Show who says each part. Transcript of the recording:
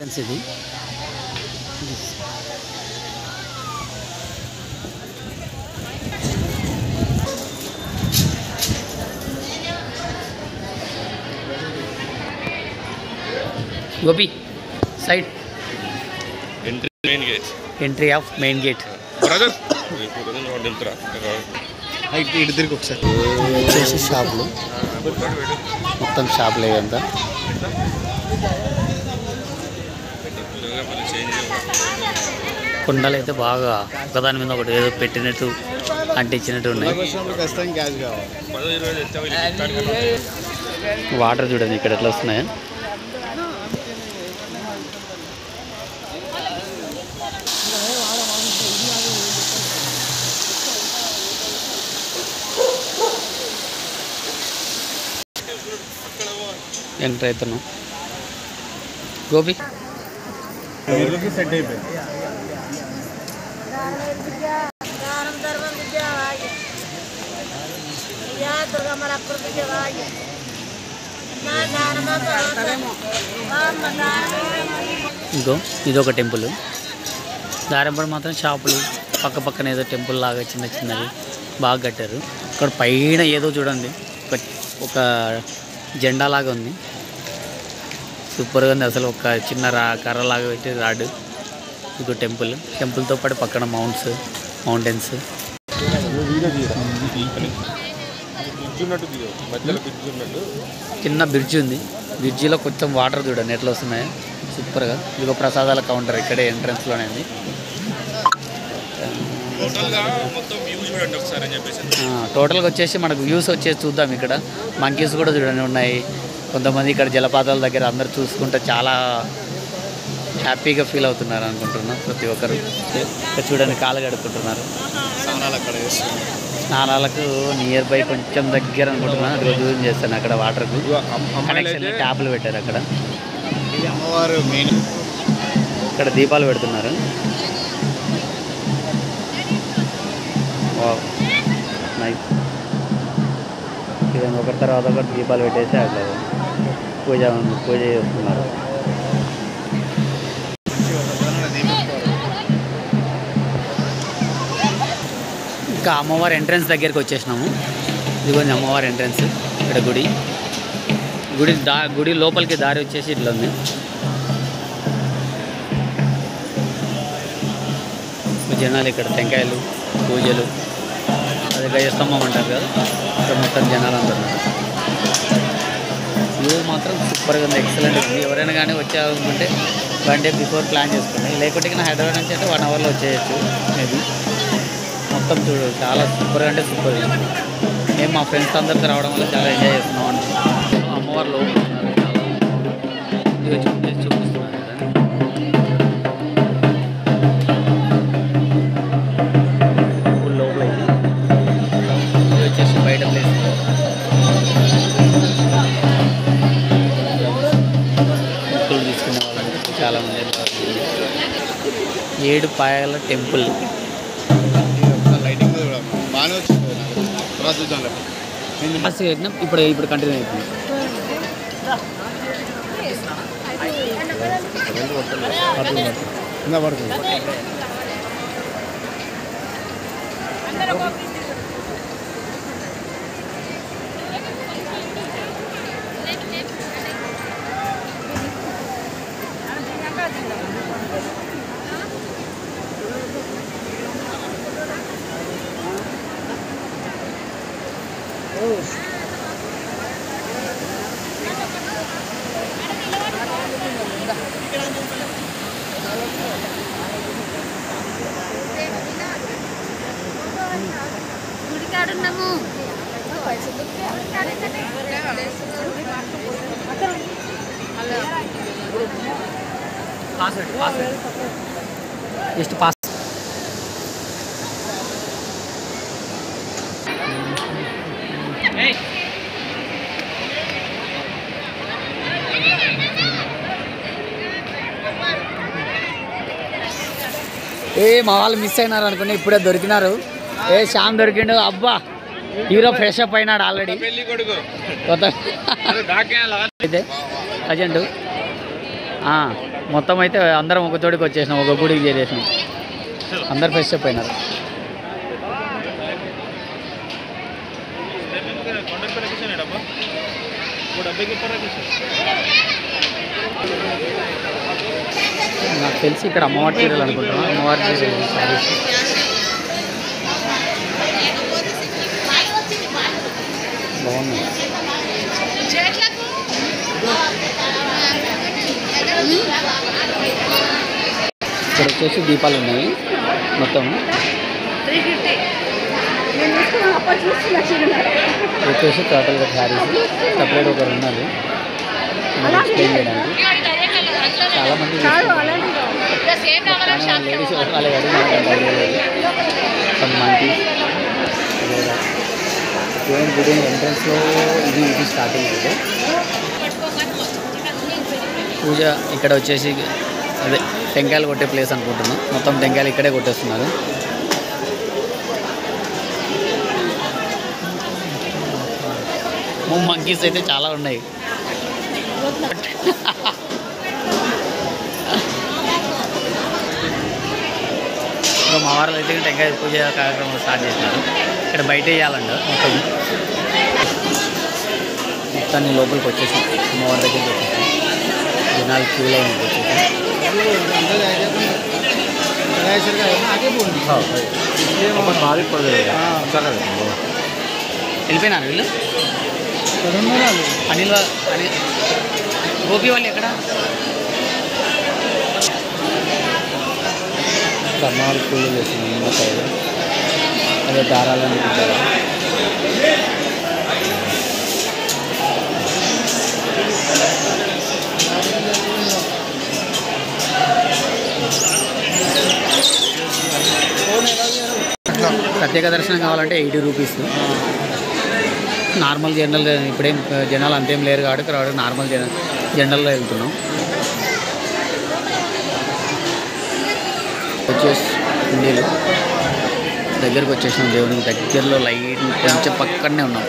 Speaker 1: ఇది Gopi side entry of main gate వచ్చేసి షాపులు మొత్తం షాపులు ఇదంతా కుండలు అయితే బాగా ఒకదాని మీద ఒకటి ఏదో పెట్టినట్టు అంటించినట్టు ఉన్నాయి. వాటర్ చూడండి ఇక్కడ ఎట్లా వస్తున్నాయో. ఎంటర్ అవుతున్నాం. గోపి సెట్ అయిపోయింది. ఇంకో ఇదొక టెంపుల్. దారంపడి మాత్రం షాపులు పక్క పక్కన ఏదో టెంపుల్ లాగా చిన్న చిన్నవి బాగా కట్టారు. ఇక్కడ పైన ఏదో చూడండి ఒక జెండా లాగా ఉంది. సూపర్గా ఉంది అసలు. ఒక చిన్న కర్రలాగా పెట్టి రాడ్. ఇంకో టెంపుల్తో పాటు పక్కన మౌంటైన్స్. చిన్న బ్రిడ్జ్ ఉంది. బ్రిడ్జిలో కొంచెం వాటర్ చూడండి ఎట్లా వస్తున్నాయో సూపర్గా. ఇదిగో ప్రసాదాల కౌంటర్ ఇక్కడే ఎంట్రన్స్లోనే ఉంది. టోటల్గా వచ్చేసి మనకు వ్యూస్ వచ్చేసి చూద్దాం. ఇక్కడ మంకీస్ కూడా చూడండి ఉన్నాయి. కొంతమంది ఇక్కడ జలపాతాల దగ్గర అందరు చూసుకుంటే చాలా హ్యాపీగా ఫీల్ అవుతున్నారు అనుకుంటున్నాను ప్రతి ఒక్కరు. ఇక్కడ చూడండి కాలు కడుక్కుంటున్నారు. స్నానాలకు నియర్ బై కొంచెం దగ్గర అనుకుంటున్నాను. అది జూమ్ చేస్తాను. అక్కడ వాటర్కు కనెక్షన్ ట్యాప్లు పెట్టారు. అక్కడ అమ్మవారు మెయిన్. ఇక్కడ దీపాలు పెడుతున్నారు. నైస్. ఇవన్నీ ఒకరి తర్వాత ఒకటి దీపాలు పెట్టేసి అట్లా పూజ చేస్తున్నారు. ఇంకా అమ్మవారి ఎంట్రన్స్ దగ్గరికి వచ్చేసినాము. ఇదిగోండి అమ్మవారి ఎంట్రన్స్. ఇక్కడ గుడి లోపలికి దారి వచ్చేసి ఇట్లా ఉంది. జనాలు ఇక్కడ టెంకాయలు పూజలు అదే గజస్తంభం అంటారు కదా, ఇక్కడ మొత్తం జనాలు అందరూ. వ్యూ మాత్రం సూపర్గా ఉంది. ఎక్సలెంట్ ఉంది. ఎవరైనా కానీ వచ్చారనుకుంటే 1 డే బిఫోర్ ప్లాన్ చేసుకోండి. లేకపోతే నా హైదరాబాద్ నుంచి అంటే 1 అవర్లో వచ్చేయచ్చు మేబీ. మొత్తం చూడు చాలా సూపర్గా అంటే సూపర్గా. మేము మా ఫ్రెండ్స్ అందరితో రావడం వల్ల చాలా ఎంజాయ్ చేస్తున్నాం అండి. అమ్మవారు లోపల ఉన్నారు. చాలా చూపిస్తున్నారు ఫుల్ లోపల. ఇది వచ్చేసి బయట ప్లేస్. ముక్కులు తీసుకునే వాళ్ళు చాలామంది. 7 పాయల టెంపుల్. ఇప్పుడు కంటిన్యూ అవుతుంది. Just pass. మా వాళ్ళు మిస్ అయినారు అనుకుని ఇప్పుడే దొరికినారు. శ్యామ్ దొరికిండు. అబ్బా హీరో ఫ్రెష్ అప్ అయినాడు ఆల్రెడీ. కొత్త అయితే ప్రజెంట్ మొత్తం అయితే అందరం ఒక చోటికి వచ్చేసినాం, ఒక గుడికి చేరేసినాం, అందరు ఫ్రెష్ అప్ అయినారు. నాకు తెలిసి ఇక్కడ అమ్మవారి చీరలు అనుకుంటున్నాను, అమ్మవారి చీరలు సారీస్. బాగున్నాయి. ఇక్కడ వచ్చేసి దీపాలు ఉన్నాయి మొత్తం. వచ్చేసి టోటల్గా శారీస్ సపరేట్ ఒకరు ఉన్నారు ఎక్స్ప్లెయిన్ చేయడానికి. చాలామంది లేడీస్ వాళ్ళ మంచి గుడి ఎంట్రన్స్లో ఇది స్టార్టింగ్ అయితే పూజ. ఇక్కడ వచ్చేసి అదే టెంకాయలు కొట్టే ప్లేస్ అనుకుంటున్నాం. మొత్తం టెంకాయలు ఇక్కడే కొట్టేస్తున్నారు. మంకీస్ అయితే చాలా ఉన్నాయి. మా వారు అయితే టెంకాయ పూజ కార్యక్రమం స్టార్ట్ చేసినారు. ఇక్కడ బయట వేయాలంట మొత్తాన్ని లోపలికి వచ్చేసి అమ్మవారి దగ్గరికి వచ్చేసి జనాలు క్యూ లైన్ వచ్చేసి వెళ్ళిపోయినారు వీళ్ళు. అనిల్ గోపి వాళ్ళు ఎక్కడ? అమ్మవారి పూలు చేసింది నిమ్మకాయ, అదే దారాలను పెట్టారు. ప్రత్యేక దర్శనం కావాలంటే 80 రూపీస్. నార్మల్ జనరల్ ఇప్పుడేం జనాలు అంతేం లేరు కాబట్టి నార్మల్ జనరల్లో వెళ్తున్నాం. వచ్చేసి ఇండియాలో దగ్గరకు వచ్చేసినాం. దేవునికి దగ్గరలో లైట్ కొంచెం పక్కనే ఉన్నాం.